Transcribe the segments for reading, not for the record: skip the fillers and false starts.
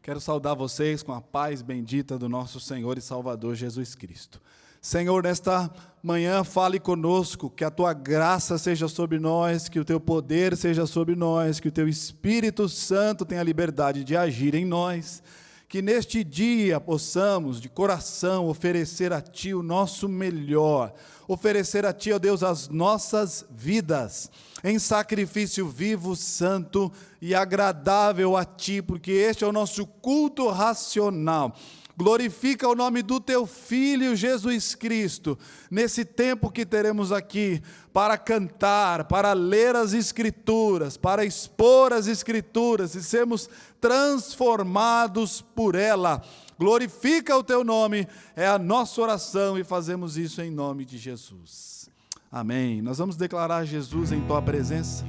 Quero saudar vocês com a paz bendita do nosso Senhor e Salvador Jesus Cristo. Senhor, nesta manhã fale conosco, que a Tua graça seja sobre nós, que o Teu poder seja sobre nós, que o Teu Espírito Santo tenha liberdade de agir em nós, que neste dia possamos de coração oferecer a Ti o nosso melhor, oferecer a Ti, ó Deus, as nossas vidas, em sacrifício vivo, santo e agradável a Ti, porque este é o nosso culto racional. Glorifica o nome do Teu Filho Jesus Cristo, nesse tempo que teremos aqui, para cantar, para ler as Escrituras, para expor as Escrituras e sermos transformados por ela. Glorifica o Teu nome, é a nossa oração e fazemos isso em nome de Jesus. Amém. Nós vamos declarar Jesus em Tua presença.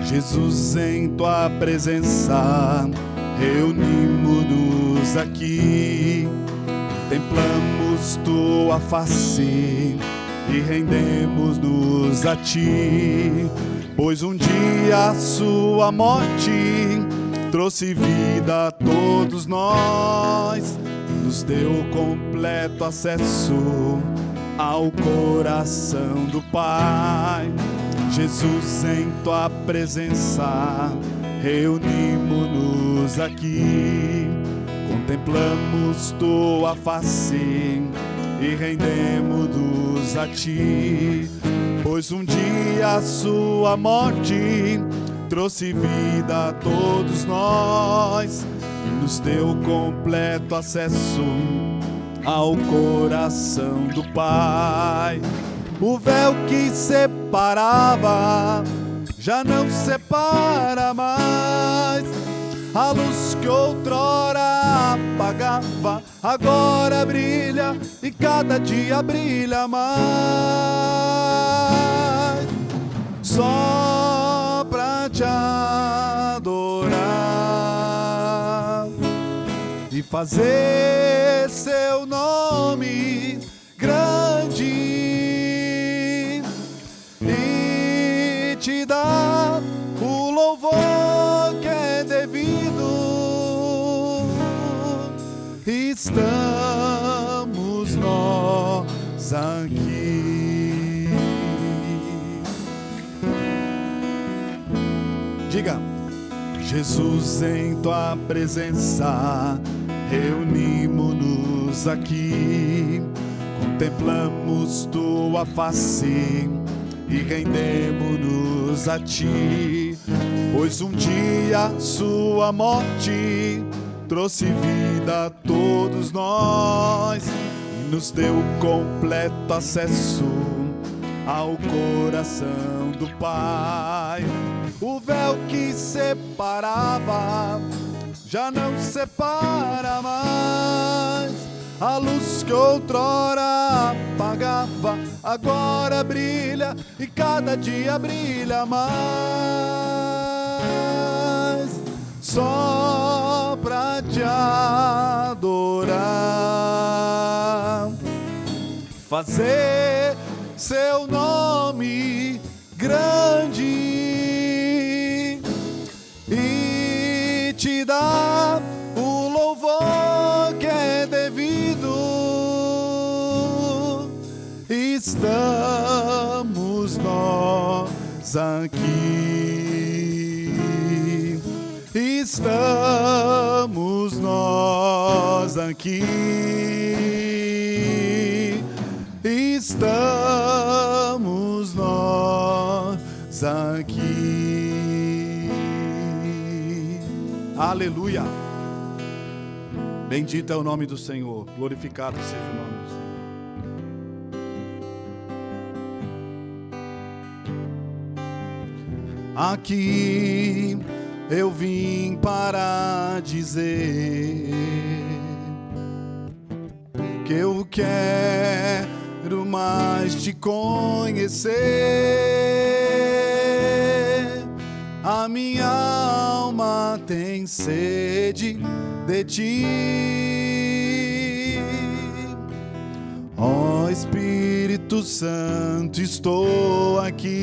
Jesus, em Tua presença, reunimos-nos aqui, contemplamos Tua face e rendemos-nos a Ti, pois um dia a Sua morte trouxe vida a todos nós, nos deu completo acesso ao coração do Pai. Jesus, em Tua presença, reunimos-nos aqui, contemplamos Tua face e rendemos-nos a Ti, pois um dia a Sua morte trouxe vida a todos nós, nos deu completo acesso ao coração do Pai. O véu que separava já não separa mais, a luz que outrora apagava agora brilha e cada dia brilha mais. Só pra Te adorar e fazer Seu nome grande, Te dar o louvor que é devido. Estamos nós aqui. Diga: Jesus, em Tua presença, reunimos-nos aqui, contemplamos Tua face e rendemos-nos a Ti, pois um dia Sua morte trouxe vida a todos nós e nos deu completo acesso ao coração do Pai. O véu que separava já não separa mais, a luz que outrora apagava agora brilha e cada dia brilha mais. Só pra Te adorar, fazer Seu nome grande e Te dar o louvor que é devido. Estamos nós aqui, estamos nós aqui, estamos nós aqui. Aleluia! Bendito é o nome do Senhor, glorificado seja o nome do Senhor. Aqui eu vim para dizer que eu quero mais Te conhecer. A minha alma tem sede de ti. Ó Espírito Santo, estou aqui.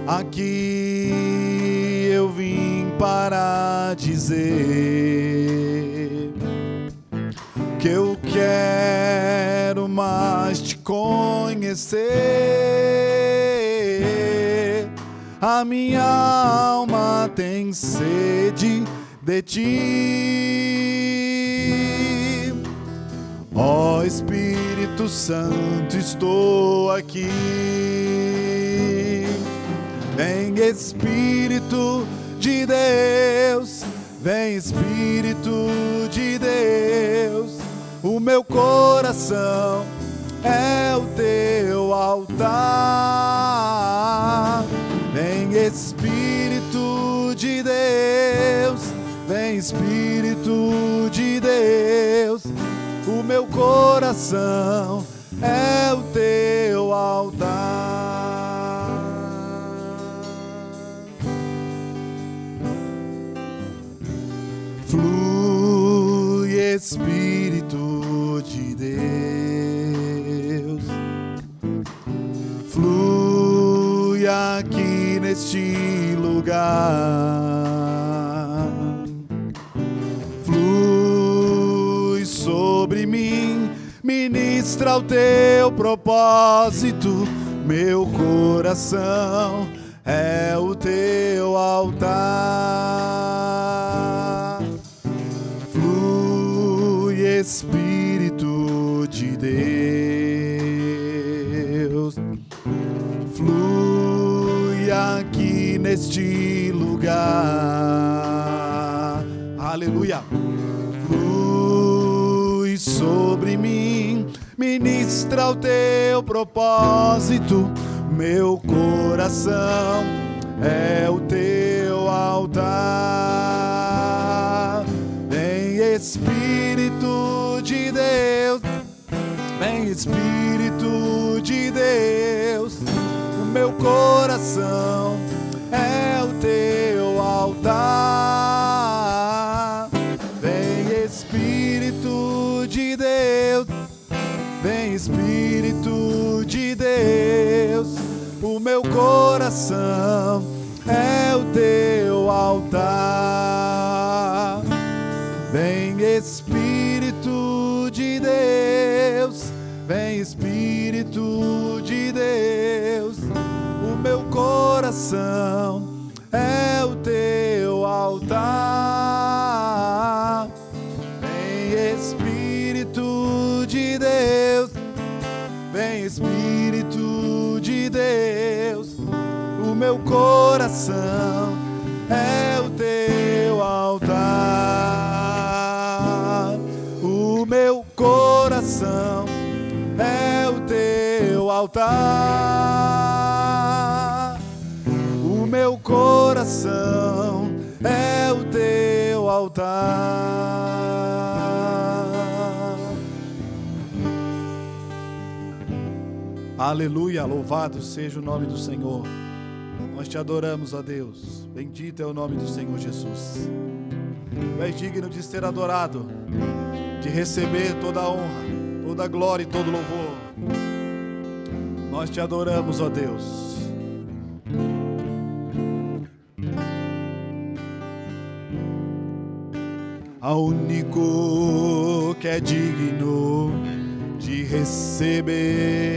Aqui eu vim para dizer que eu quero mais te conhecer. A minha alma tem sede de ti. Ó Espírito Santo, estou aqui. Vem Espírito de Deus, vem Espírito de Deus. O meu coração é o teu altar. Vem Espírito de Deus, vem Espírito de Deus. O meu coração é o teu altar. Flui Espírito de Deus, flui aqui neste lugar, flui sobre mim, ministra o teu propósito. Meu coração é o teu altar. Flui Espírito de Deus, flui aqui neste lugar. Aleluia. Flui sobre mim, ministra o teu propósito. Meu coração é o teu altar. Vem Espírito de Deus, vem Espírito de Deus. O meu coração é o teu altar. Vem Espírito de Deus, vem Espírito de Deus. O meu coração é o teu altar. Vem Espírito de Deus, vem Espírito de Deus. O meu coração é o teu altar. Vem Espírito de Deus, vem Espírito de Deus. O meu coração é o teu altar. O meu coração é o teu altar. O meu coração é o teu altar. Aleluia, louvado seja o nome do Senhor. Nós te adoramos, ó Deus. Bendito é o nome do Senhor Jesus. Tu és digno de ser adorado, de receber toda a honra, toda a glória e todo louvor. Nós te adoramos, ó Deus. Ao único que é digno de receber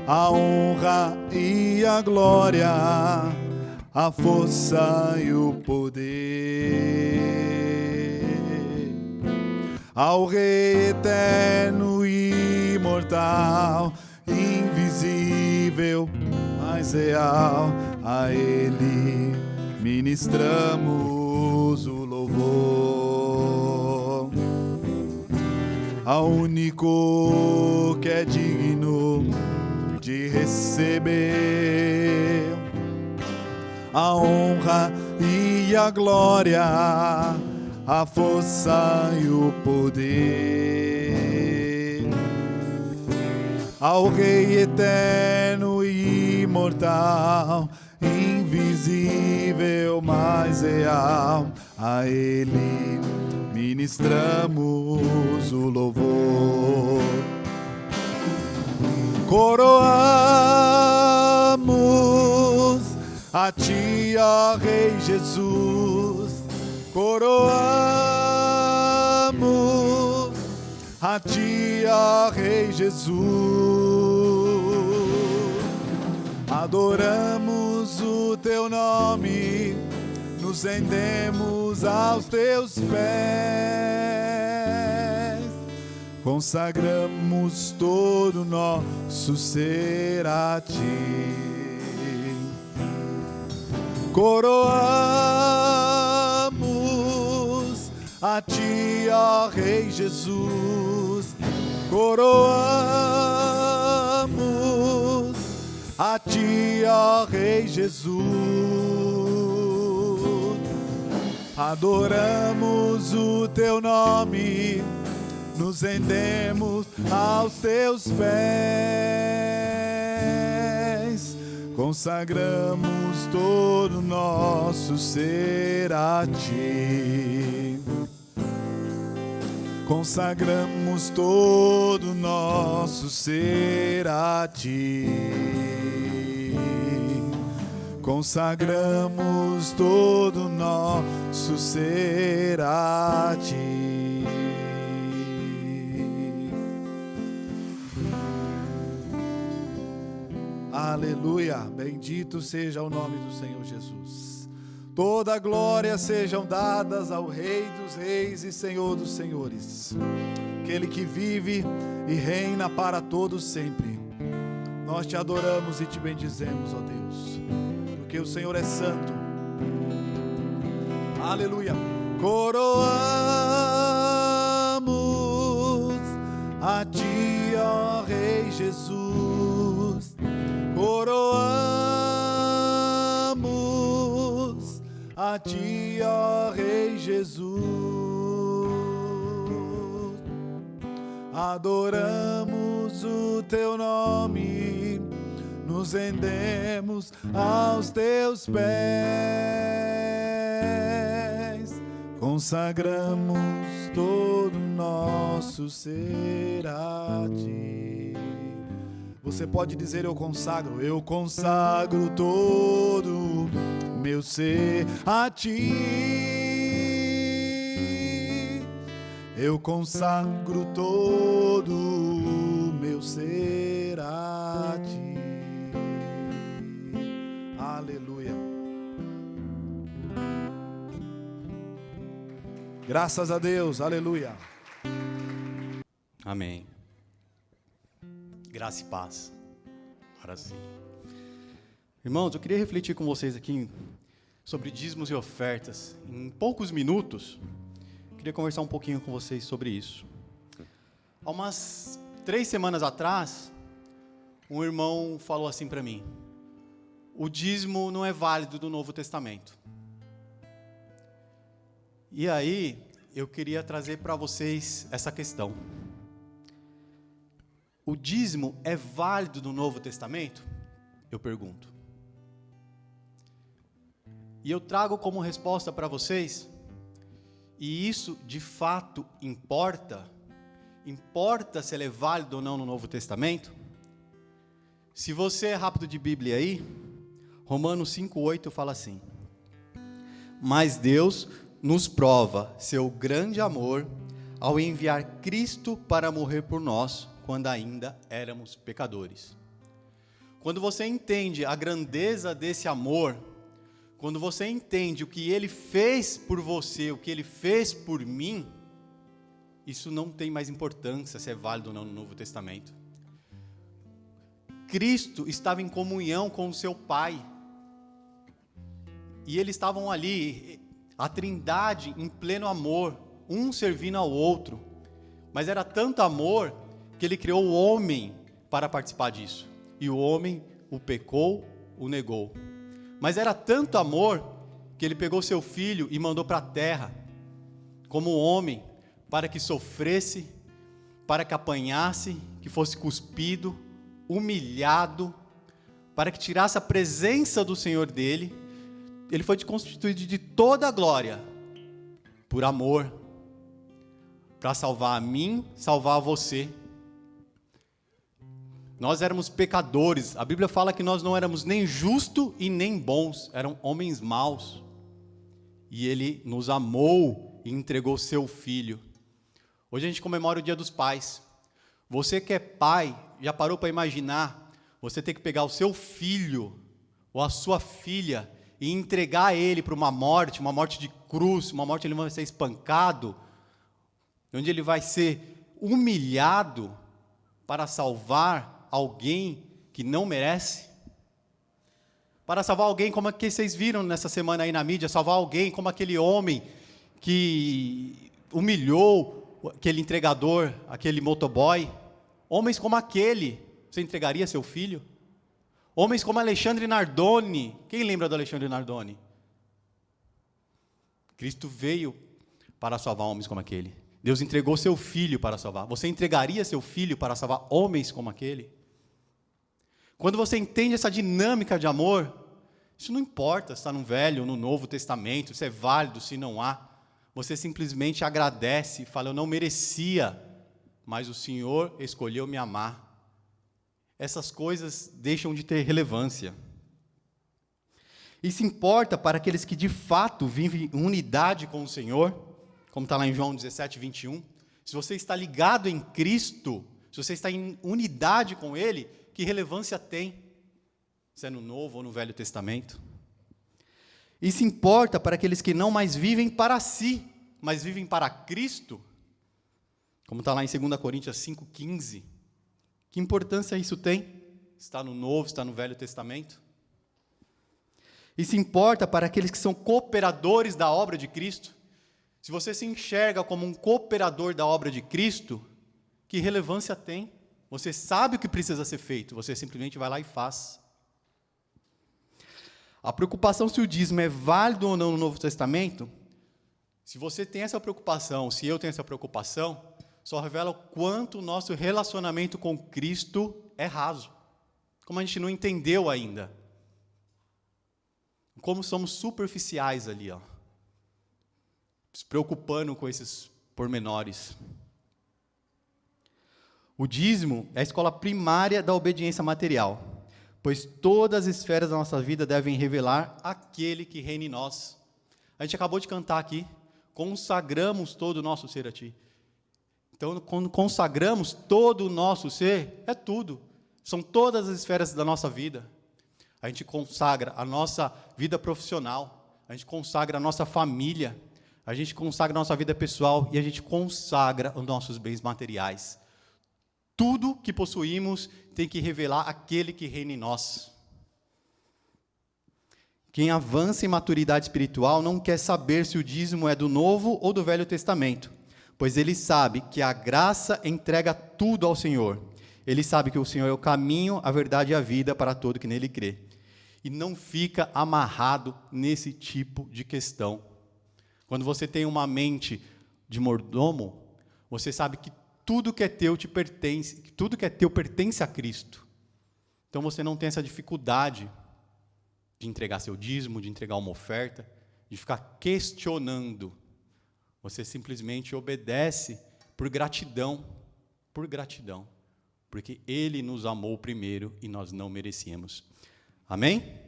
a honra e a glória, a força e o poder, ao Rei eterno e imortal, invisível, mas real, a Ele ministramos o louvor. Ao único que é digno de receber a honra e a glória, a força e o poder, ao Rei eterno e imortal, invisível, mas real. A Ele ministramos o louvor. Coroamos a Ti, ó Rei Jesus. Coroamos a Ti, ó Rei Jesus. Adoramos o Teu nome, nos rendemos aos Teus pés, consagramos todo o nosso ser a Ti. Coroamos a Ti, ó Rei Jesus. Coroamos a Ti, ó Rei Jesus. Adoramos o Teu nome, nos rendemos aos Teus pés, consagramos todo o nosso ser a Ti. Consagramos todo o nosso ser a Ti. Consagramos todo o nosso ser a Ti. Aleluia, bendito seja o nome do Senhor Jesus. Toda a glória sejam dadas ao Rei dos Reis e Senhor dos Senhores, aquele que vive e reina para todos sempre. Nós Te adoramos e Te bendizemos, ó Deus, porque o Senhor é santo. Aleluia. Coroamos a Ti, ó Rei Jesus. Coroamos a Ti, ó Rei Jesus. Adoramos o Teu nome, nos rendemos aos Teus pés, consagramos todo o nosso ser a Ti. Você pode dizer: eu consagro todo meu ser a Ti. Eu consagro todo meu ser a Ti. Aleluia. Graças a Deus, aleluia. Amém. Graça e paz. Agora sim. Irmãos, eu queria refletir com vocês aqui sobre dízimos e ofertas. Em poucos minutos, eu queria conversar um pouquinho com vocês sobre isso. Há umas 3 semanas atrás, um irmão falou assim para mim: o dízimo não é válido do Novo Testamento. E aí, eu queria trazer para vocês essa questão. O dízimo é válido no Novo Testamento? Eu pergunto. E eu trago como resposta para vocês, e isso de fato importa se ele é válido ou não no Novo Testamento. Se você é rápido de Bíblia aí, Romanos 5,8 fala assim: mas Deus nos prova seu grande amor ao enviar Cristo para morrer por nós, quando ainda éramos pecadores. Quando você entende a grandeza desse amor, quando você entende o que Ele fez por você, o que Ele fez por mim, isso não tem mais importância se é válido ou não no Novo Testamento. Cristo estava em comunhão com o seu Pai, e eles estavam ali, a Trindade em pleno amor, um servindo ao outro, mas era tanto amor que Ele criou o homem para participar disso, e o homem o pecou, o negou. Mas era tanto amor que Ele pegou seu filho e mandou para a terra, como homem, para que sofresse, para que apanhasse, que fosse cuspido, humilhado, para que tirasse a presença do Senhor dele, ele foi constituído de toda a glória, por amor, para salvar a mim, salvar a você. Nós éramos pecadores, a Bíblia fala que nós não éramos nem justos e nem bons, eram homens maus, e ele nos amou e entregou seu Filho. Hoje a gente comemora o Dia dos Pais. Você que é pai, já parou para imaginar você ter que pegar o seu filho ou a sua filha e entregar ele para uma morte de cruz, uma morte onde ele vai ser espancado, onde ele vai ser humilhado para salvar alguém que não merece? Para salvar alguém como que vocês viram nessa semana aí na mídia, salvar alguém como aquele homem que humilhou aquele entregador, aquele motoboy. Homens como aquele, você entregaria seu filho? Homens como Alexandre Nardoni. Quem lembra do Alexandre Nardoni? Cristo veio para salvar homens como aquele. Deus entregou seu filho para salvar. Você entregaria seu filho para salvar homens como aquele? Quando você entende essa dinâmica de amor, isso não importa se está no Velho ou no Novo Testamento, se é válido, se não há. Você simplesmente agradece e fala: eu não merecia, mas o Senhor escolheu me amar. Essas coisas deixam de ter relevância. Isso importa para aqueles que de fato vivem em unidade com o Senhor, como está lá em João 17, 21. Se você está ligado em Cristo, se você está em unidade com Ele, que relevância tem? Se é no Novo ou no Velho Testamento. Isso importa para aqueles que não mais vivem para si, mas vivem para Cristo, como está lá em 2 Coríntios 5,15. Que importância isso tem? Está no Novo, está no Velho Testamento. Isso importa para aqueles que são cooperadores da obra de Cristo. Se você se enxerga como um cooperador da obra de Cristo, que relevância tem? Você sabe o que precisa ser feito, você simplesmente vai lá e faz. A preocupação se o dízimo é válido ou não no Novo Testamento, se você tem essa preocupação, se eu tenho essa preocupação, só revela o quanto o nosso relacionamento com Cristo é raso. Como a gente não entendeu ainda. Como somos superficiais ali, ó, se preocupando com esses pormenores. O dízimo é a escola primária da obediência material, pois todas as esferas da nossa vida devem revelar aquele que reina em nós. A gente acabou de cantar aqui, consagramos todo o nosso ser a Ti. Então, quando consagramos todo o nosso ser, é tudo. São todas as esferas da nossa vida. A gente consagra a nossa vida profissional, a gente consagra a nossa família, a gente consagra a nossa vida pessoal e a gente consagra os nossos bens materiais. Tudo que possuímos tem que revelar aquele que reina em nós. Quem avança em maturidade espiritual não quer saber se o dízimo é do Novo ou do Velho Testamento, pois ele sabe que a graça entrega tudo ao Senhor. Ele sabe que o Senhor é o caminho, a verdade e a vida para todo que nele crê. E não fica amarrado nesse tipo de questão. Quando você tem uma mente de mordomo, você sabe que tudo que é teu te pertence, que tudo que é teu pertence a Cristo. Então você não tem essa dificuldade de entregar seu dízimo, de entregar uma oferta, de ficar questionando. Você simplesmente obedece por gratidão, porque Ele nos amou primeiro e nós não merecíamos. Amém?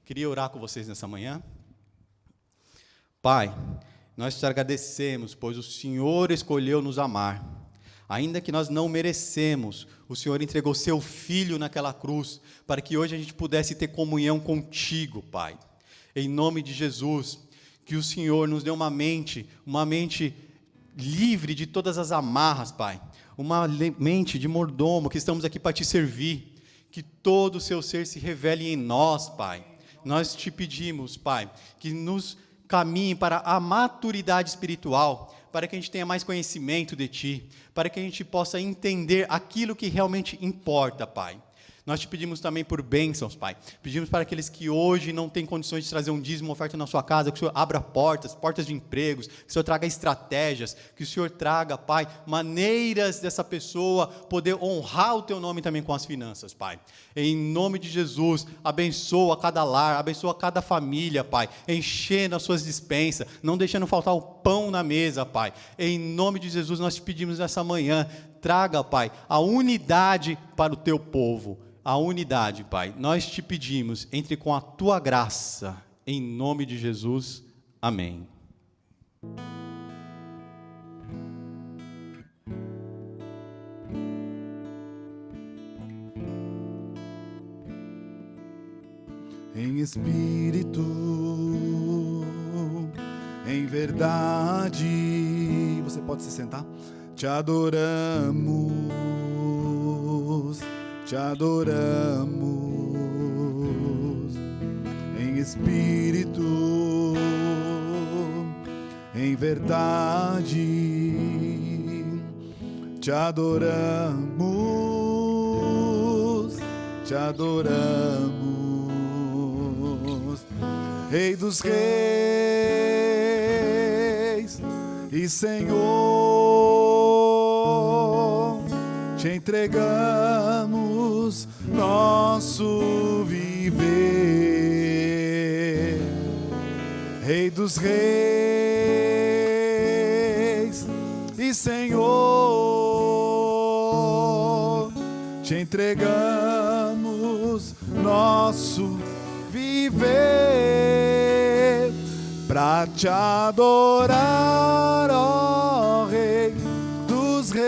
Queria orar com vocês nessa manhã. Pai, nós te agradecemos, pois o Senhor escolheu nos amar. Ainda que nós não merecemos, o Senhor entregou seu Filho naquela cruz, para que hoje a gente pudesse ter comunhão contigo, Pai. Em nome de Jesus, que o Senhor nos dê uma mente livre de todas as amarras, Pai. Uma mente de mordomo, que estamos aqui para te servir. Que todo o seu ser se revele em nós, Pai. Nós te pedimos, Pai, que nos caminhe para a maturidade espiritual, para que a gente tenha mais conhecimento de Ti, para que a gente possa entender aquilo que realmente importa, Pai. Nós te pedimos também por bênçãos, Pai. Pedimos para aqueles que hoje não têm condições de trazer um dízimo, uma oferta na sua casa, que o Senhor abra portas de empregos, que o Senhor traga estratégias, que o Senhor traga, Pai, maneiras dessa pessoa poder honrar o Teu nome também com as finanças, Pai. Em nome de Jesus, abençoa cada lar, abençoa cada família, Pai, enchendo as suas despensas, não deixando faltar o pão na mesa, Pai. Em nome de Jesus, nós te pedimos nessa manhã, traga, Pai, a unidade para o Teu povo. A unidade, Pai, nós te pedimos, entre com a Tua graça, em nome de Jesus, amém. Em espírito, em verdade, você pode se sentar? Te adoramos, em espírito, em verdade, te adoramos, Rei dos reis e Senhor, te entregamos nosso viver. Rei dos reis e Senhor, te entregamos nosso viver pra te adorar, ó Rei dos reis.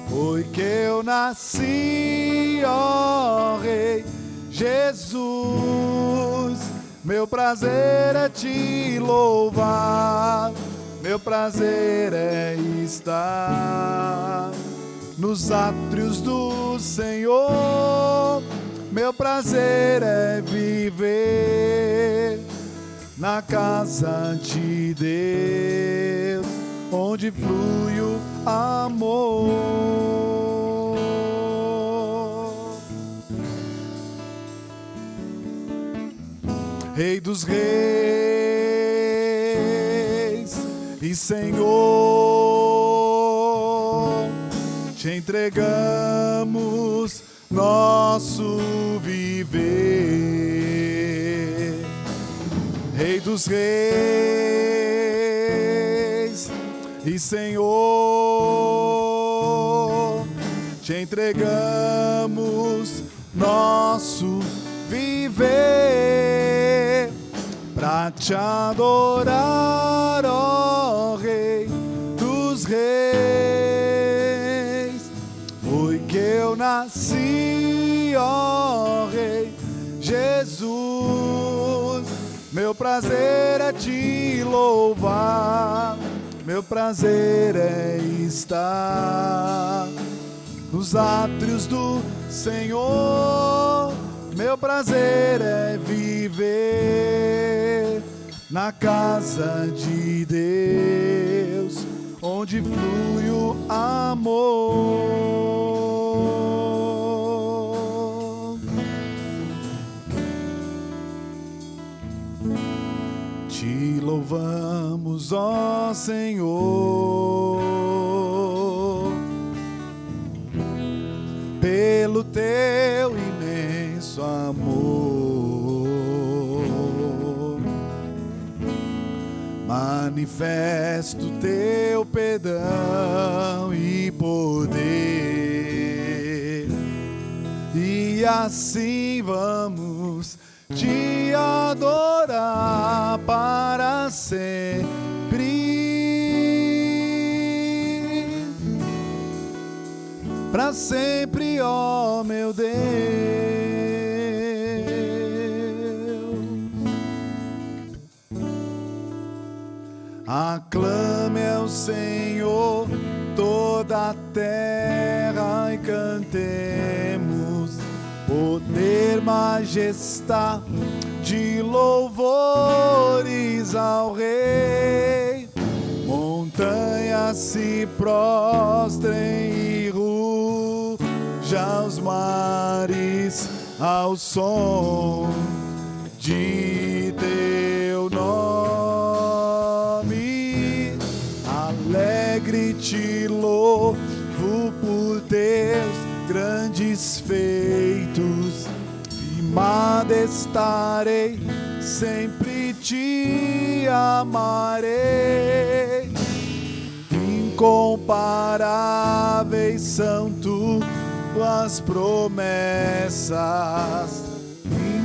Foi que eu nasci, ó Rei Jesus. Meu prazer é te louvar, meu prazer é estar nos átrios do Senhor. Meu prazer é viver na casa de Deus, onde flui o amor. Rei dos reis e Senhor, te entregamos nosso viver. Rei dos reis e Senhor, te entregamos nosso viver pra te adorar, ó Rei dos reis. Foi que eu nasci, ó Rei Jesus. Meu prazer é te louvar, meu prazer é estar nos átrios do Senhor. Meu prazer é viver na casa de Deus, onde flui o amor. Te louvamos, ó Senhor, pelo teu imenso amor. Manifesto teu perdão e poder, e assim vamos te adorar para sempre. Para sempre, ó meu Deus. Aclame ao Senhor toda a terra e cantemos poder, majestade, louvores ao Rei. Montanhas se prostrem e já os mares ao som de teu nome. Alegre te louvo por teus grandes feitos, firmado estarei, sempre te amarei. Incomparáveis são tuas promessas,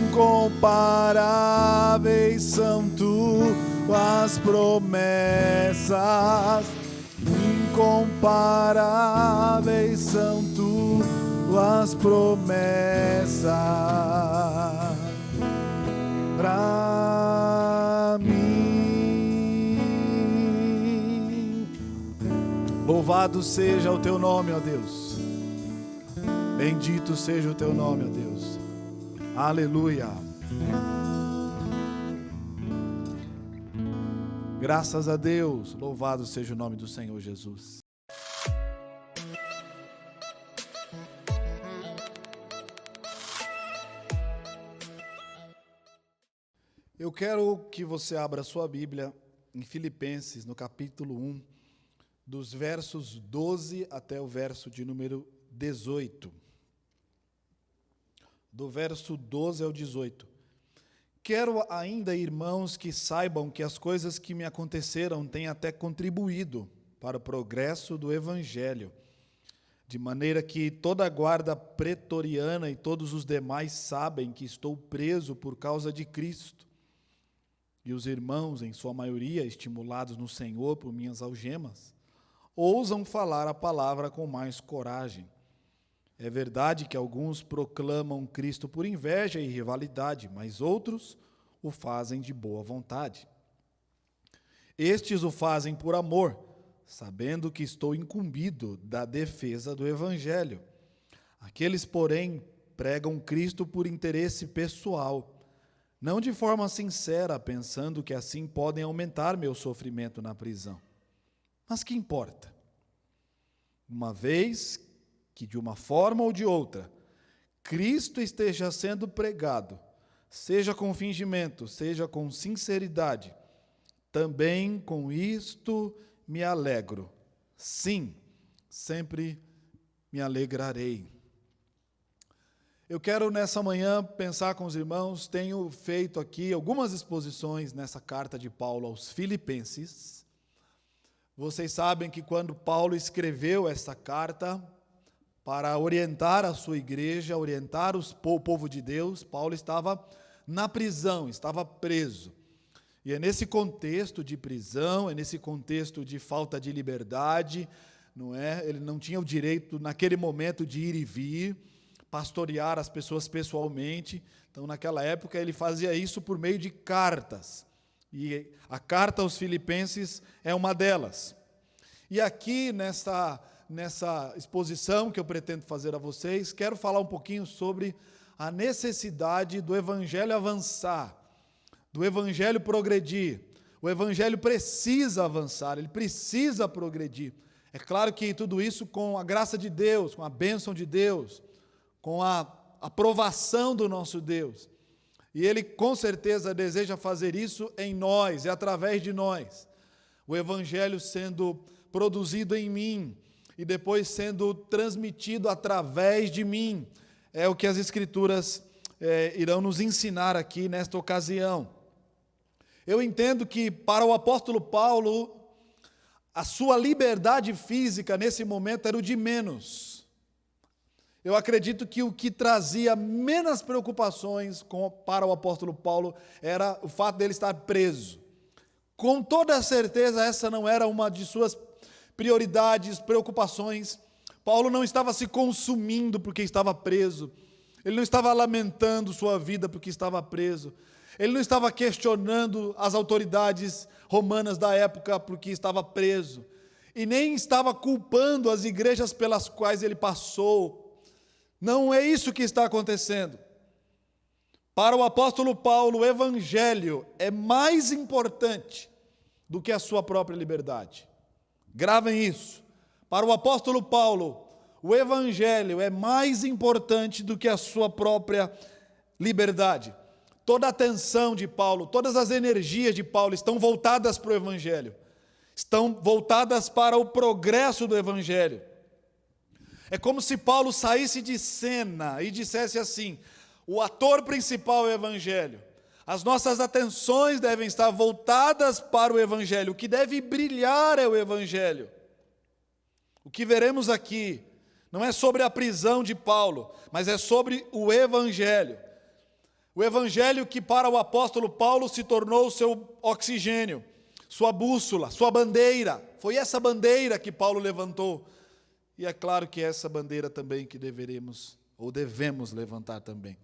incomparáveis são tuas promessas, incomparáveis são tuas promessas pra mim. Louvado seja o teu nome, ó Deus. Bendito seja o teu nome, ó Deus. Aleluia. Graças a Deus. Louvado seja o nome do Senhor Jesus. Eu quero que você abra a sua Bíblia em Filipenses, no capítulo 1, dos versos 12 até o verso de número 18. Do verso 12 ao 18. Quero ainda, irmãos, que saibam que as coisas que me aconteceram têm até contribuído para o progresso do Evangelho, de maneira que toda a guarda pretoriana e todos os demais sabem que estou preso por causa de Cristo. E os irmãos, em sua maioria, estimulados no Senhor por minhas algemas, ousam falar a palavra com mais coragem. É verdade que alguns proclamam Cristo por inveja e rivalidade, mas outros o fazem de boa vontade. Estes o fazem por amor, sabendo que estou incumbido da defesa do Evangelho. Aqueles, porém, pregam Cristo por interesse pessoal, não de forma sincera, pensando que assim podem aumentar meu sofrimento na prisão. Mas que importa? Uma vez que, de uma forma ou de outra, Cristo esteja sendo pregado, seja com fingimento, seja com sinceridade, também com isto me alegro. Sim, sempre me alegrarei. Eu quero nessa manhã pensar com os irmãos, tenho feito aqui algumas exposições nessa carta de Paulo aos Filipenses. Vocês sabem que quando Paulo escreveu essa carta para orientar a sua igreja, orientar o povo de Deus, Paulo estava na prisão, estava preso. E é nesse contexto de prisão, é nesse contexto de falta de liberdade, não é? Ele não tinha o direito naquele momento de ir e vir, pastorear as pessoas pessoalmente. Então, naquela época, ele fazia isso por meio de cartas. E a carta aos Filipenses é uma delas. E aqui, nessa exposição que eu pretendo fazer a vocês, quero falar um pouquinho sobre a necessidade do Evangelho avançar, do Evangelho progredir. O Evangelho precisa avançar, ele precisa progredir. É claro que tudo isso com a graça de Deus, com a bênção de Deus, com a aprovação do nosso Deus. E Ele com certeza deseja fazer isso em nós e através de nós. O Evangelho sendo produzido em mim e depois sendo transmitido através de mim. É o que as Escrituras irão nos ensinar aqui nesta ocasião. Eu entendo que para o apóstolo Paulo, a sua liberdade física nesse momento era o de menos. Eu acredito que o que trazia menos preocupações para o apóstolo Paulo era o fato dele estar preso. Com toda certeza, essa não era uma de suas prioridades, preocupações. Paulo não estava se consumindo porque estava preso. Ele não estava lamentando sua vida porque estava preso. Ele não estava questionando as autoridades romanas da época porque estava preso. E nem estava culpando as igrejas pelas quais ele passou. Não é isso que está acontecendo. Para o apóstolo Paulo, o Evangelho é mais importante do que a sua própria liberdade. Gravem isso. Para o apóstolo Paulo, o evangelho é mais importante do que a sua própria liberdade. Toda a atenção de Paulo, todas as energias de Paulo estão voltadas para o evangelho. Estão voltadas para o progresso do evangelho. É como se Paulo saísse de cena e dissesse assim: o ator principal é o evangelho. As nossas atenções devem estar voltadas para o evangelho. O que deve brilhar é o evangelho. O que veremos aqui não é sobre a prisão de Paulo, mas é sobre o evangelho. O evangelho que para o apóstolo Paulo se tornou o seu oxigênio, sua bússola, sua bandeira. Foi essa bandeira que Paulo levantou. E é claro que é essa bandeira também que deveremos ou devemos levantar também.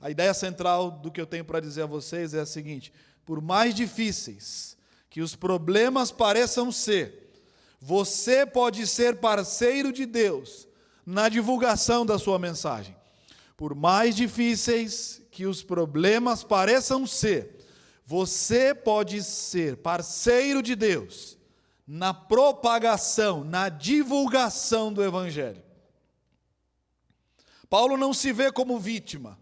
A ideia central do que eu tenho para dizer a vocês é a seguinte: por mais difíceis que os problemas pareçam ser, você pode ser parceiro de Deus na divulgação da sua mensagem. Por mais difíceis que os problemas pareçam ser, você pode ser parceiro de Deus na propagação, na divulgação do evangelho. Paulo não se vê como vítima.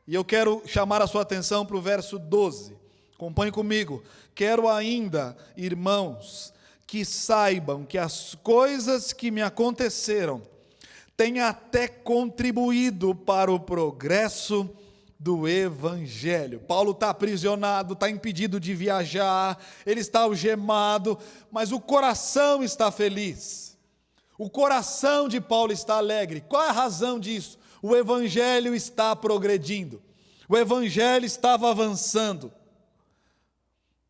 E eu quero chamar a sua atenção para o verso 12. Acompanhe comigo. Quero ainda, irmãos, que saibam que as coisas que me aconteceram têm até contribuído para o progresso do evangelho. Paulo está aprisionado, está impedido de viajar, ele está algemado, mas o coração está feliz. O coração de Paulo está alegre. Qual é a razão disso? O evangelho está progredindo. O evangelho estava avançando.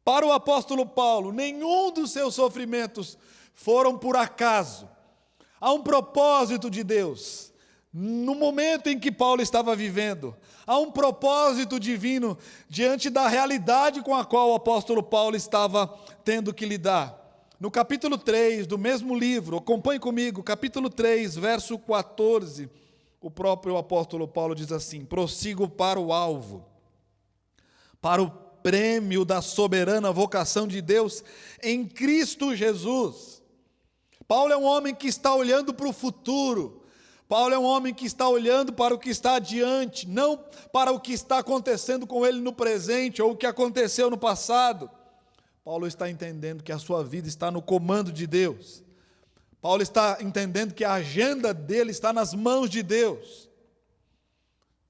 Para o apóstolo Paulo, nenhum dos seus sofrimentos foram por acaso. Há um propósito de Deus. No momento em que Paulo estava vivendo, há um propósito divino diante da realidade com a qual o apóstolo Paulo estava tendo que lidar. No capítulo 3 do mesmo livro, acompanhe comigo, capítulo 3, verso 14, o próprio apóstolo Paulo diz assim: prossigo para o alvo, para o prêmio da soberana vocação de Deus em Cristo Jesus. Paulo é um homem que está olhando para o futuro. Paulo é um homem que está olhando para o que está adiante, não para o que está acontecendo com ele no presente ou o que aconteceu no passado. Paulo está entendendo que a sua vida está no comando de Deus. Paulo está entendendo que a agenda dele está nas mãos de Deus.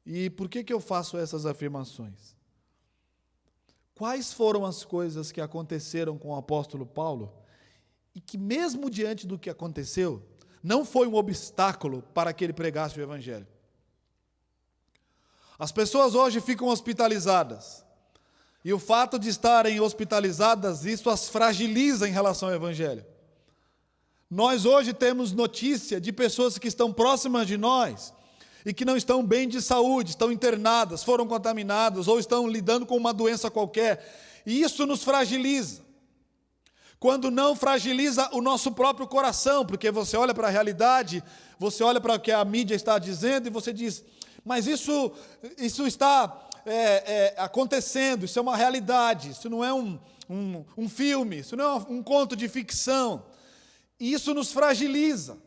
E por que eu faço essas afirmações? Quais foram as coisas que aconteceram com o apóstolo Paulo e que, mesmo diante do que aconteceu, não foi um obstáculo para que ele pregasse o evangelho? As pessoas hoje ficam hospitalizadas, e o fato de estarem hospitalizadas, isso as fragiliza em relação ao evangelho. Nós hoje temos notícia de pessoas que estão próximas de nós e que não estão bem de saúde, estão internadas, foram contaminadas ou estão lidando com uma doença qualquer, e isso nos fragiliza. Quando não fragiliza o nosso próprio coração, porque você olha para a realidade, você olha para o que a mídia está dizendo e você diz: mas isso está acontecendo, isso é uma realidade, isso não é um filme, isso não é um conto de ficção. E isso nos fragiliza.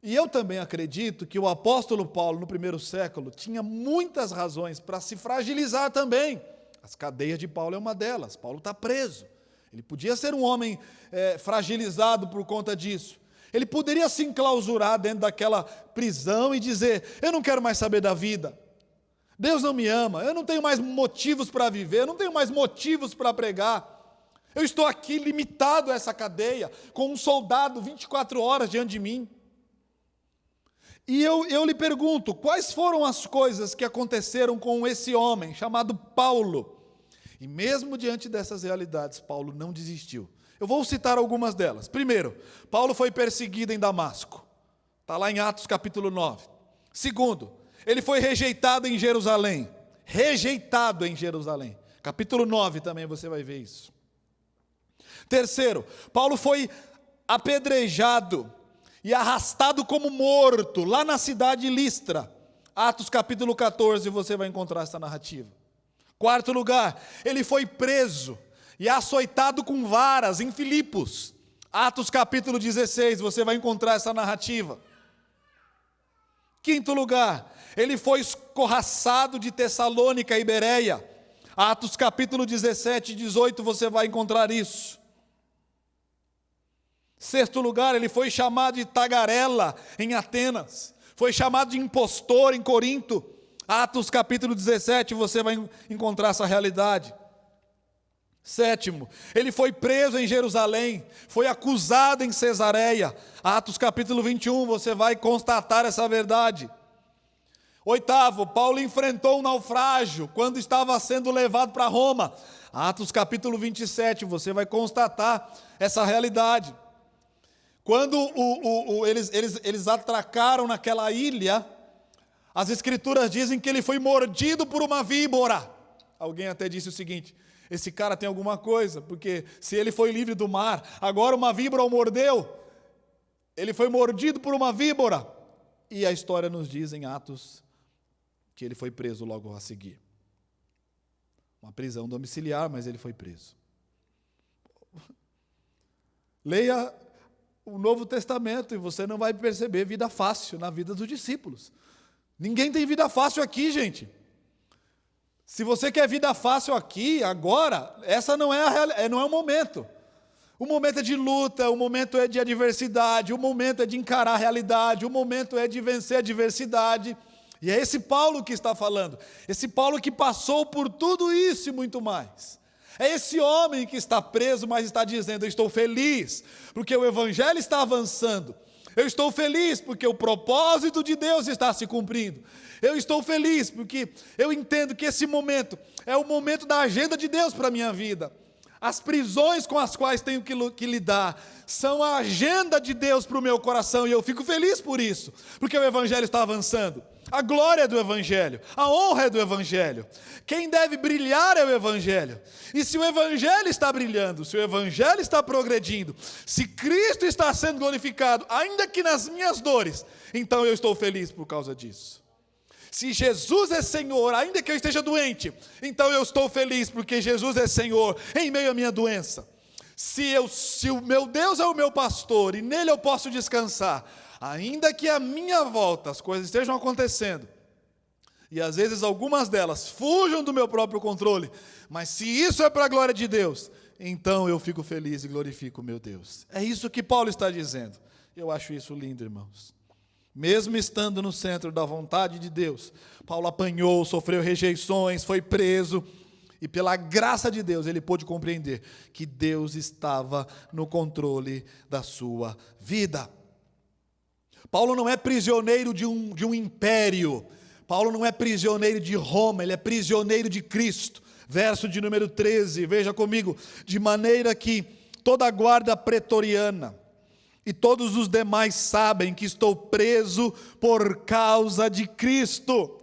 E eu também acredito que o apóstolo Paulo, no primeiro século, tinha muitas razões para se fragilizar também. As cadeias de Paulo é uma delas. Paulo está preso. Ele podia ser um homem fragilizado por conta disso. Ele poderia se enclausurar dentro daquela prisão e dizer: eu não quero mais saber da vida. Deus não me ama, eu não tenho mais motivos para viver, eu não tenho mais motivos para pregar. Eu estou aqui limitado a essa cadeia, com um soldado 24 horas diante de mim. E eu lhe pergunto, quais foram as coisas que aconteceram com esse homem chamado Paulo? E mesmo diante dessas realidades, Paulo não desistiu. Eu vou citar algumas delas. Primeiro, Paulo foi perseguido em Damasco. Está lá em Atos capítulo 9. Segundo, ele foi rejeitado em Jerusalém. Rejeitado em Jerusalém. Capítulo 9 também você vai ver isso. Terceiro, Paulo foi apedrejado e arrastado como morto lá na cidade de Listra. Atos capítulo 14, você vai encontrar essa narrativa. Quarto lugar, ele foi preso e açoitado com varas em Filipos. Atos capítulo 16, você vai encontrar essa narrativa. Quinto lugar, ele foi escorraçado de Tessalônica e Bereia. Atos capítulo 17 e 18, você vai encontrar isso. Sexto lugar, ele foi chamado de tagarela em Atenas. Foi chamado de impostor em Corinto. Atos capítulo 17, você vai encontrar essa realidade. Sétimo, ele foi preso em Jerusalém, foi acusado em Cesareia. Atos capítulo 21, você vai constatar essa verdade. Oitavo, Paulo enfrentou um naufrágio quando estava sendo levado para Roma. Atos capítulo 27, você vai constatar essa realidade. Quando eles atracaram naquela ilha, as escrituras dizem que ele foi mordido por uma víbora. Alguém até disse o seguinte: esse cara tem alguma coisa, porque se ele foi livre do mar, agora uma víbora o mordeu. Ele foi mordido por uma víbora. E a história nos diz em Atos que ele foi preso logo a seguir. Uma prisão domiciliar, mas ele foi preso. Leia o Novo Testamento e você não vai perceber vida fácil na vida dos discípulos. Ninguém tem vida fácil aqui, gente. Se você quer vida fácil aqui, agora, essa não é o momento. O momento é de luta, o momento é de adversidade, o momento é de encarar a realidade, o momento é de vencer a adversidade. E é esse Paulo que está falando, esse Paulo que passou por tudo isso e muito mais. É esse homem que está preso, mas está dizendo: eu estou feliz, porque o evangelho está avançando. Eu estou feliz porque o propósito de Deus está se cumprindo. Eu estou feliz porque eu entendo que esse momento é o momento da agenda de Deus para a minha vida. As prisões com as quais tenho que lidar são a agenda de Deus para o meu coração, e eu fico feliz por isso, porque o evangelho está avançando. A glória é do evangelho, a honra é do evangelho. Quem deve brilhar é o evangelho. E se o evangelho está brilhando, se o evangelho está progredindo, se Cristo está sendo glorificado, ainda que nas minhas dores, então eu estou feliz por causa disso. Se Jesus é Senhor, ainda que eu esteja doente, então eu estou feliz porque Jesus é Senhor em meio à minha doença. Se o meu Deus é o meu pastor e nele eu posso descansar, ainda que à minha volta as coisas estejam acontecendo, e às vezes algumas delas fujam do meu próprio controle, mas se isso é para a glória de Deus, então eu fico feliz e glorifico o meu Deus. É isso que Paulo está dizendo. Eu acho isso lindo, irmãos. Mesmo estando no centro da vontade de Deus, Paulo apanhou, sofreu rejeições, foi preso, e pela graça de Deus ele pôde compreender que Deus estava no controle da sua vida. Paulo não é prisioneiro de um império, Paulo não é prisioneiro de Roma, ele é prisioneiro de Cristo. Verso de número 13, veja comigo: de maneira que toda a guarda pretoriana e todos os demais sabem que estou preso por causa de Cristo.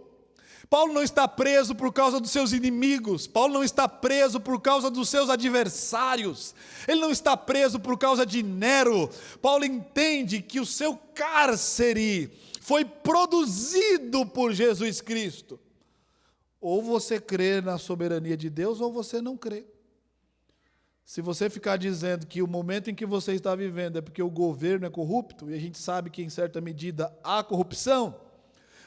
Paulo não está preso por causa dos seus inimigos, Paulo não está preso por causa dos seus adversários, ele não está preso por causa de Nero. Paulo entende que o seu cárcere foi produzido por Jesus Cristo. Ou você crê na soberania de Deus, ou você não crê. Se você ficar dizendo que o momento em que você está vivendo é porque o governo é corrupto, e a gente sabe que em certa medida há corrupção,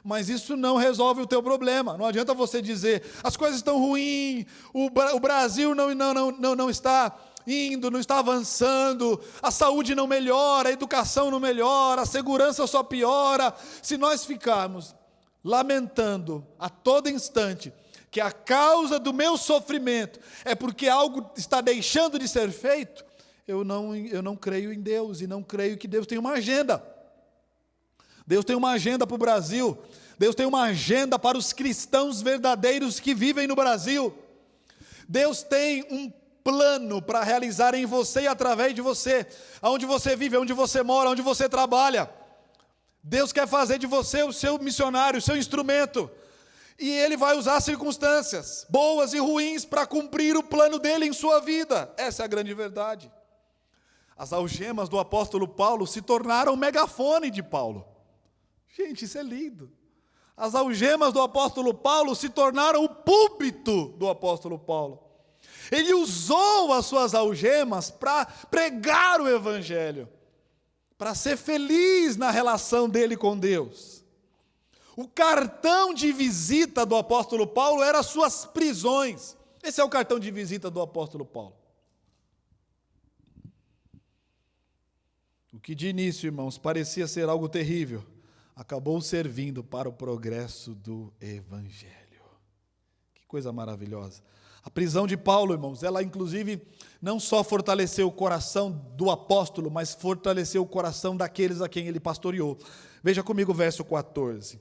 mas isso não resolve o teu problema. Não adianta você dizer: as coisas estão ruins, o Brasil não está indo, não está avançando, a saúde não melhora, a educação não melhora, a segurança só piora. Se nós ficarmos lamentando a todo instante que a causa do meu sofrimento é porque algo está deixando de ser feito, eu não creio em Deus, e não creio que Deus tem uma agenda. Deus tem uma agenda para o Brasil, Deus tem uma agenda para os cristãos verdadeiros que vivem no Brasil. Deus tem um plano para realizar em você e através de você, aonde você vive, onde você mora, onde você trabalha. Deus quer fazer de você o seu missionário, o seu instrumento, e Ele vai usar circunstâncias boas e ruins para cumprir o plano dEle em sua vida. Essa é a grande verdade. As algemas do apóstolo Paulo se tornaram o megafone de Paulo. Gente, isso é lindo. As algemas do apóstolo Paulo se tornaram o púlpito do apóstolo Paulo. Ele usou as suas algemas para pregar o evangelho, para ser feliz na relação dele com Deus. O cartão de visita do apóstolo Paulo era as suas prisões. Esse é o cartão de visita do apóstolo Paulo. O que de início, irmãos, parecia ser algo terrível, acabou servindo para o progresso do Evangelho. Que coisa maravilhosa. A prisão de Paulo, irmãos, ela inclusive não só fortaleceu o coração do apóstolo, mas fortaleceu o coração daqueles a quem ele pastoreou. Veja comigo o verso 14.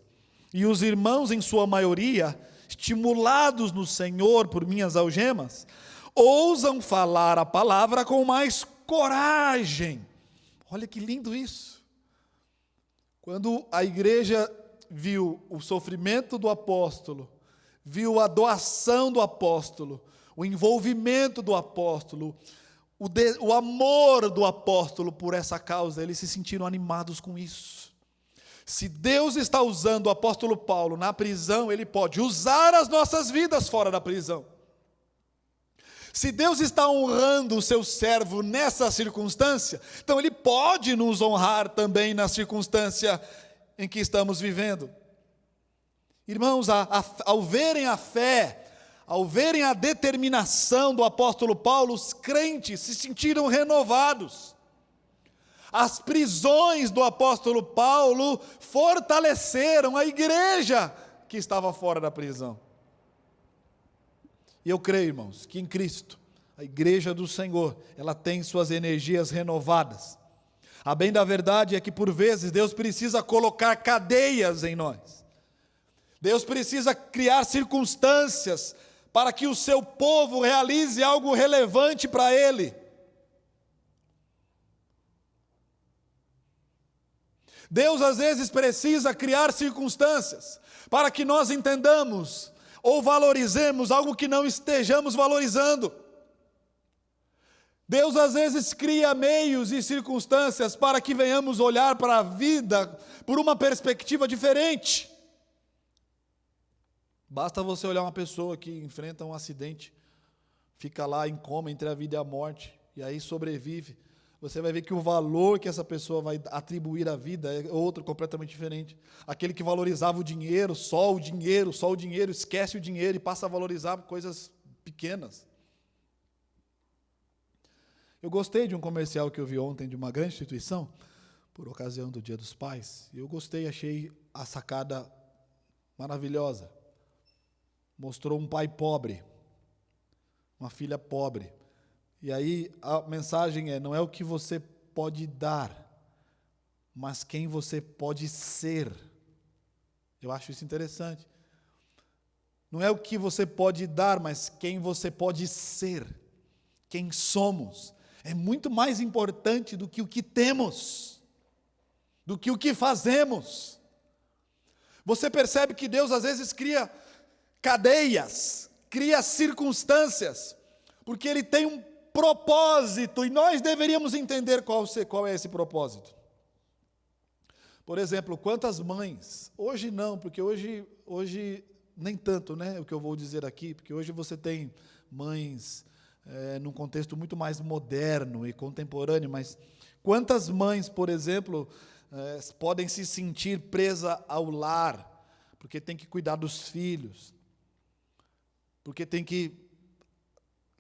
E os irmãos, em sua maioria, estimulados no Senhor por minhas algemas, ousam falar a palavra com mais coragem. Olha que lindo isso. Quando a igreja viu o sofrimento do apóstolo, viu a doação do apóstolo, o envolvimento do apóstolo, o amor do apóstolo por essa causa, eles se sentiram animados com isso. Se Deus está usando o apóstolo Paulo na prisão, Ele pode usar as nossas vidas fora da prisão. Se Deus está honrando o seu servo nessa circunstância, então Ele pode nos honrar também na circunstância em que estamos vivendo. Irmãos, ao verem a fé, ao verem a determinação do apóstolo Paulo, os crentes se sentiram renovados. As prisões do apóstolo Paulo fortaleceram a igreja que estava fora da prisão. E eu creio, irmãos, que em Cristo, a igreja do Senhor, ela tem suas energias renovadas. A bem da verdade é que, por vezes, Deus precisa colocar cadeias em nós. Deus precisa criar circunstâncias para que o seu povo realize algo relevante para Ele. Deus, às vezes, precisa criar circunstâncias para que nós entendamos ou valorizemos algo que não estejamos valorizando. Deus às vezes cria meios e circunstâncias para que venhamos olhar para a vida por uma perspectiva diferente. Basta você olhar uma pessoa que enfrenta um acidente, fica lá em coma entre a vida e a morte, e aí sobrevive. Você vai ver que o valor que essa pessoa vai atribuir à vida é outro, completamente diferente. Aquele que valorizava o dinheiro, só o dinheiro, esquece o dinheiro e passa a valorizar coisas pequenas. Eu gostei de um comercial que eu vi ontem de uma grande instituição, por ocasião do Dia dos Pais. Eu gostei, achei a sacada maravilhosa. Mostrou um pai pobre, uma filha pobre. E aí a mensagem é, não é o que você pode dar, mas quem você pode ser. Eu acho isso interessante. Não é o que você pode dar, mas quem você pode ser. Quem somos. É muito mais importante do que o que temos, do que o que fazemos. Você percebe que Deus às vezes cria cadeias, cria circunstâncias, porque Ele tem um propósito, e nós deveríamos entender qual é esse propósito. Por exemplo, quantas mães, hoje não, porque hoje nem tanto, né, o que eu vou dizer aqui, porque hoje você tem mães num contexto muito mais moderno e contemporâneo, mas quantas mães, por exemplo, podem se sentir presa ao lar, porque tem que cuidar dos filhos, porque tem que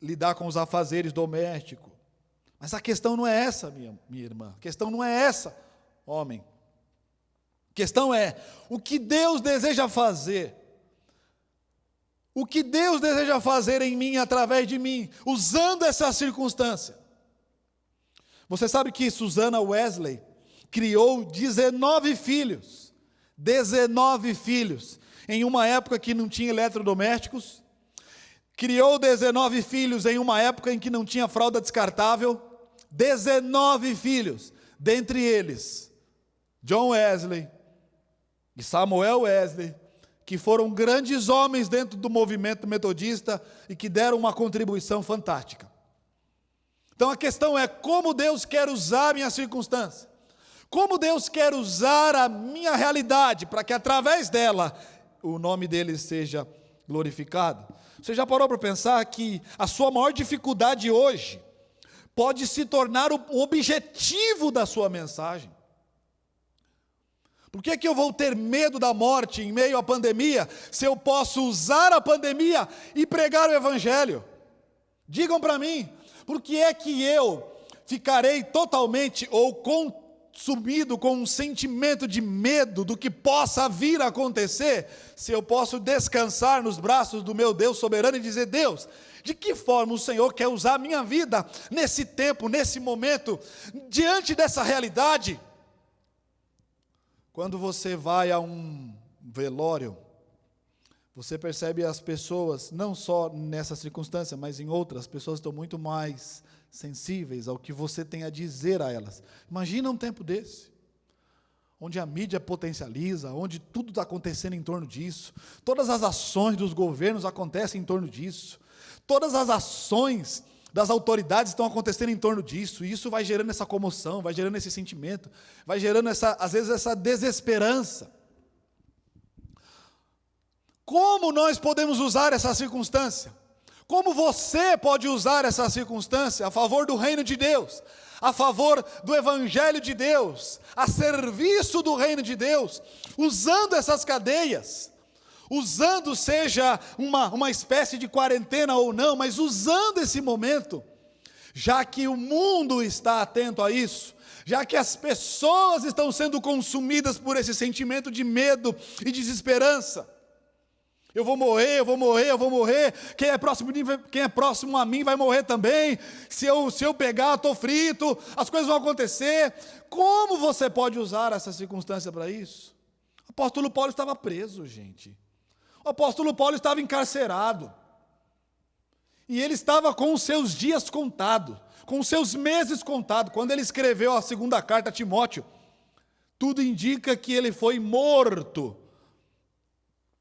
lidar com os afazeres domésticos. Mas a questão não é essa, minha irmã. A questão não é essa, homem. A questão é o que Deus deseja fazer. O que Deus deseja fazer em mim, através de mim, usando essa circunstância. Você sabe que Susana Wesley criou 19 filhos. 19 filhos. Em uma época que não tinha eletrodomésticos. Criou 19 filhos em uma época em que não tinha fralda descartável. 19 filhos. Dentre eles, John Wesley e Samuel Wesley, que foram grandes homens dentro do movimento metodista e que deram uma contribuição fantástica. Então a questão é como Deus quer usar a minha circunstância. Como Deus quer usar a minha realidade para que através dela o nome dele seja glorificado. Você já parou para pensar que a sua maior dificuldade hoje pode se tornar o objetivo da sua mensagem? Por que eu vou ter medo da morte em meio à pandemia, se eu posso usar a pandemia e pregar o Evangelho? Digam para mim, por que é que eu ficarei totalmente ou consumido com um sentimento de medo do que possa vir a acontecer, se eu posso descansar nos braços do meu Deus soberano e dizer: Deus, de que forma o Senhor quer usar a minha vida nesse tempo, nesse momento, diante dessa realidade? Quando você vai a um velório, você percebe as pessoas, não só nessa circunstância, mas em outras, as pessoas estão muito mais sensíveis ao que você tem a dizer a elas. Imagina um tempo desse, onde a mídia potencializa, onde tudo está acontecendo em torno disso, todas as ações dos governos acontecem em torno disso, todas as ações das autoridades estão acontecendo em torno disso, e isso vai gerando essa comoção, vai gerando esse sentimento, vai gerando às vezes essa desesperança. Como nós podemos usar essa circunstância? Como você pode usar essa circunstância a favor do reino de Deus, a favor do Evangelho de Deus, a serviço do reino de Deus, usando essas cadeias, usando, seja uma espécie de quarentena ou não, mas usando esse momento, já que o mundo está atento a isso, já que as pessoas estão sendo consumidas por esse sentimento de medo e desesperança. Eu vou morrer, eu vou morrer, eu vou morrer, quem é próximo a mim vai morrer também, se eu pegar, estou frito, as coisas vão acontecer. Como você pode usar essa circunstância para isso? O apóstolo Paulo estava preso, gente. O apóstolo Paulo estava encarcerado, e ele estava com os seus dias contados, com os seus meses contados. Quando ele escreveu a segunda carta a Timóteo, tudo indica que ele foi morto,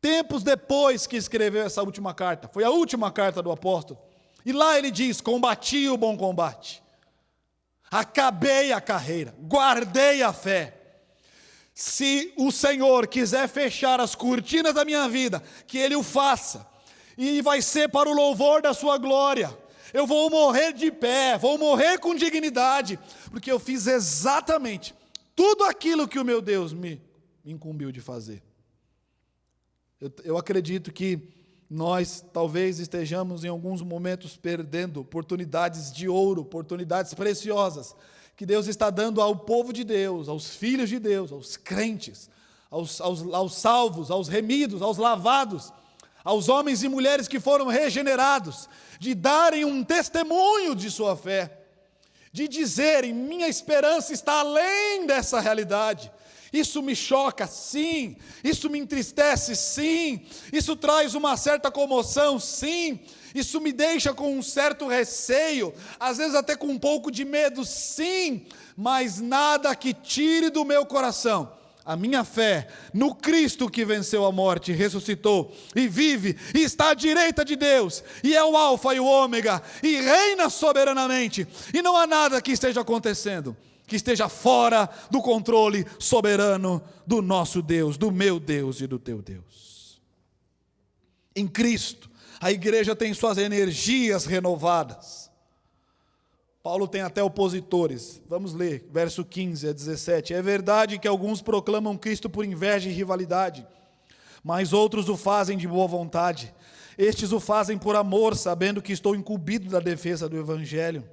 tempos depois que escreveu essa última carta. Foi a última carta do apóstolo, e lá ele diz: combati o bom combate, acabei a carreira, guardei a fé. Se o Senhor quiser fechar as cortinas da minha vida, que Ele o faça, e vai ser para o louvor da sua glória. Eu vou morrer de pé, vou morrer com dignidade, porque eu fiz exatamente tudo aquilo que o meu Deus me incumbiu de fazer. Eu acredito que nós talvez estejamos em alguns momentos perdendo oportunidades de ouro, oportunidades preciosas, que Deus está dando ao povo de Deus, aos filhos de Deus, aos crentes, aos salvos, aos remidos, aos lavados, aos homens e mulheres que foram regenerados, de darem um testemunho de sua fé, de dizerem: minha esperança está além dessa realidade. Isso me choca, sim. Isso me entristece, sim. Isso traz uma certa comoção, sim. Isso me deixa com um certo receio, às vezes até com um pouco de medo, sim. Mas nada que tire do meu coração a minha fé no Cristo que venceu a morte, ressuscitou e vive, e está à direita de Deus, e é o Alfa e o Ômega, e reina soberanamente, e não há nada que esteja acontecendo que esteja fora do controle soberano do nosso Deus, do meu Deus e do teu Deus. Em Cristo, a igreja tem suas energias renovadas. Paulo tem até opositores. Vamos ler, verso 15 a 17. É verdade que alguns proclamam Cristo por inveja e rivalidade, mas outros o fazem de boa vontade. Estes o fazem por amor, sabendo que estou incumbido da defesa do Evangelho.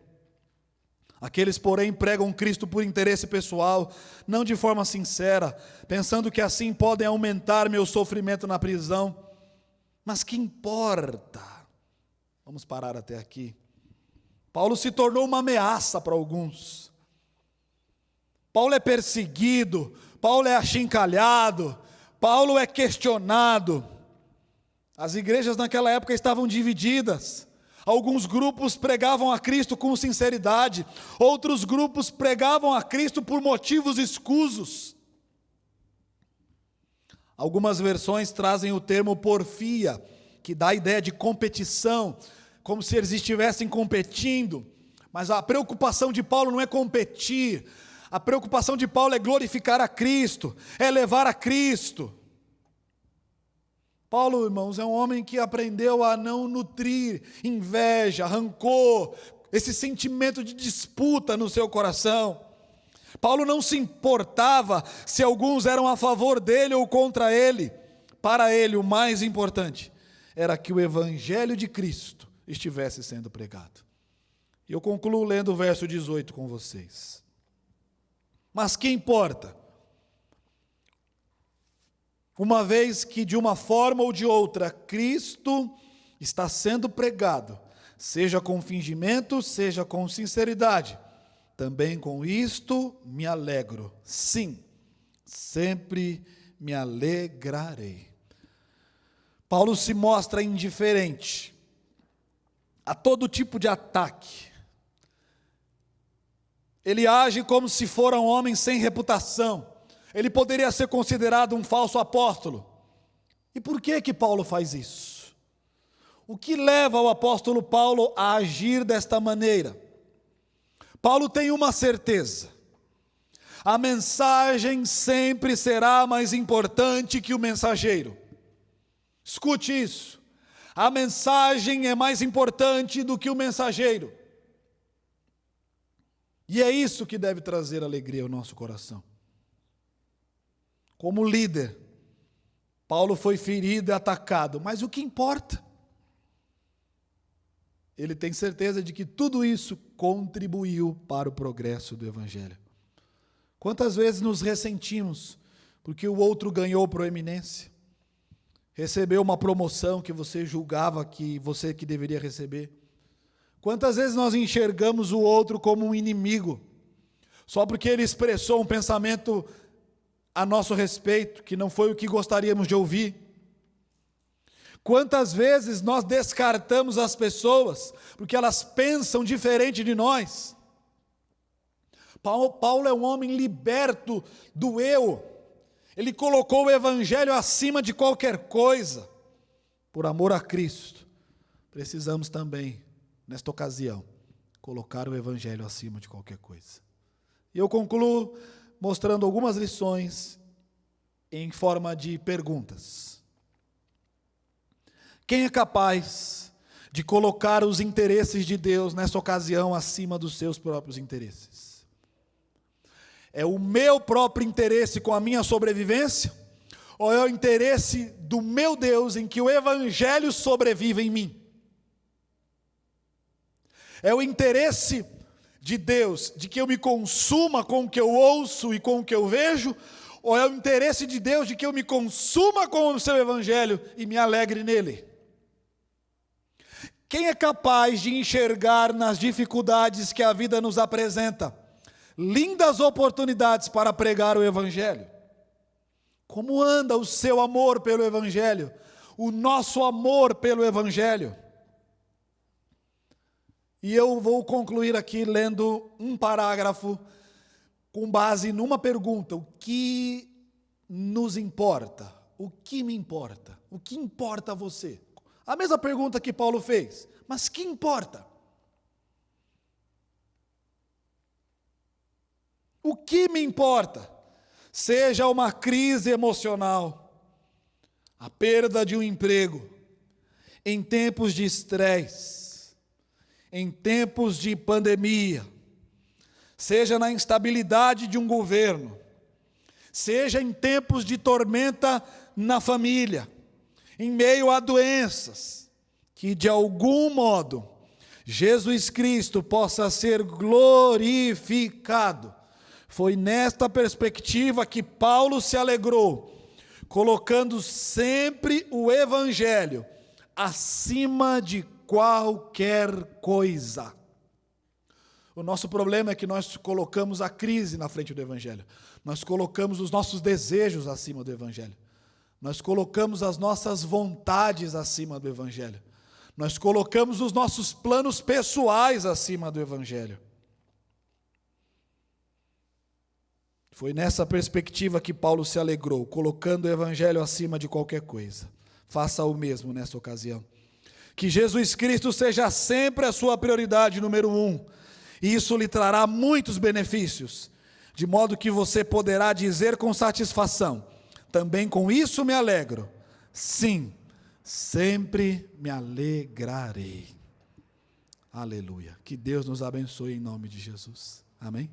Aqueles, porém, pregam Cristo por interesse pessoal, não de forma sincera, pensando que assim podem aumentar meu sofrimento na prisão. Mas que importa? Vamos parar até aqui. Paulo se tornou uma ameaça para alguns. Paulo é perseguido, Paulo é achincalhado, Paulo é questionado. As igrejas naquela época estavam divididas. Alguns grupos pregavam a Cristo com sinceridade, outros grupos pregavam a Cristo por motivos escusos. Algumas versões trazem o termo porfia, que dá a ideia de competição, como se eles estivessem competindo. Mas a preocupação de Paulo não é competir, a preocupação de Paulo é glorificar a Cristo, é levar a Cristo. Paulo, irmãos, é um homem que aprendeu a não nutrir inveja, rancor, esse sentimento de disputa no seu coração. Paulo não se importava se alguns eram a favor dele ou contra ele. Para ele, o mais importante era que o evangelho de Cristo estivesse sendo pregado. E eu concluo lendo o verso 18 com vocês. Mas que importa? Uma vez que de uma forma ou de outra Cristo está sendo pregado, seja com fingimento, seja com sinceridade, também com isto me alegro. Sim, sempre me alegrarei. Paulo se mostra indiferente a todo tipo de ataque. Ele age como se fora um homem sem reputação. Ele poderia ser considerado um falso apóstolo. E por que Paulo faz isso? O que leva o apóstolo Paulo a agir desta maneira? Paulo tem uma certeza: a mensagem sempre será mais importante que o mensageiro. Escute isso: a mensagem é mais importante do que o mensageiro. E é isso que deve trazer alegria ao nosso coração. Como líder, Paulo foi ferido e atacado, mas o que importa? Ele tem certeza de que tudo isso contribuiu para o progresso do Evangelho. Quantas vezes nos ressentimos porque o outro ganhou proeminência, recebeu uma promoção que você julgava que você que deveria receber? Quantas vezes nós enxergamos o outro como um inimigo, só porque ele expressou um pensamento a nosso respeito, que não foi o que gostaríamos de ouvir? Quantas vezes nós descartamos as pessoas, porque elas pensam diferente de nós? Paulo é um homem liberto do eu. Ele colocou o Evangelho acima de qualquer coisa. Por amor a Cristo, precisamos também, nesta ocasião, colocar o Evangelho acima de qualquer coisa. E eu concluo mostrando algumas lições em forma de perguntas. Quem é capaz de colocar os interesses de Deus nessa ocasião acima dos seus próprios interesses? É o meu próprio interesse com a minha sobrevivência? Ou é o interesse do meu Deus em que o Evangelho sobrevive em mim? É o interesse de Deus de que eu me consuma com o que eu ouço e com o que eu vejo? Ou é o interesse de Deus de que eu me consuma com o seu Evangelho e me alegre nele? Quem é capaz de enxergar nas dificuldades que a vida nos apresenta lindas oportunidades para pregar o Evangelho? Como anda o seu amor pelo Evangelho? O nosso amor pelo Evangelho? E eu vou concluir aqui lendo um parágrafo com base numa pergunta: o que nos importa? O que me importa? O que importa a você? A mesma pergunta que Paulo fez, mas que importa? O que me importa? Seja uma crise emocional, a perda de um emprego, em tempos de estresse, em tempos de pandemia, seja na instabilidade de um governo, seja em tempos de tormenta na família, em meio a doenças, que de algum modo Jesus Cristo possa ser glorificado. Foi nesta perspectiva que Paulo se alegrou, colocando sempre o Evangelho acima de qualquer coisa. O nosso problema é que nós colocamos a crise na frente do Evangelho. Nós colocamos os nossos desejos acima do Evangelho. Nós colocamos as nossas vontades acima do Evangelho. Nós colocamos os nossos planos pessoais acima do Evangelho. Foi nessa perspectiva que Paulo se alegrou, colocando o Evangelho acima de qualquer coisa. Faça o mesmo nessa ocasião. Que Jesus Cristo seja sempre a sua prioridade número 1. E isso lhe trará muitos benefícios, de modo que você poderá dizer com satisfação: também com isso me alegro. Sim, sempre me alegrarei. Aleluia. Que Deus nos abençoe em nome de Jesus. Amém?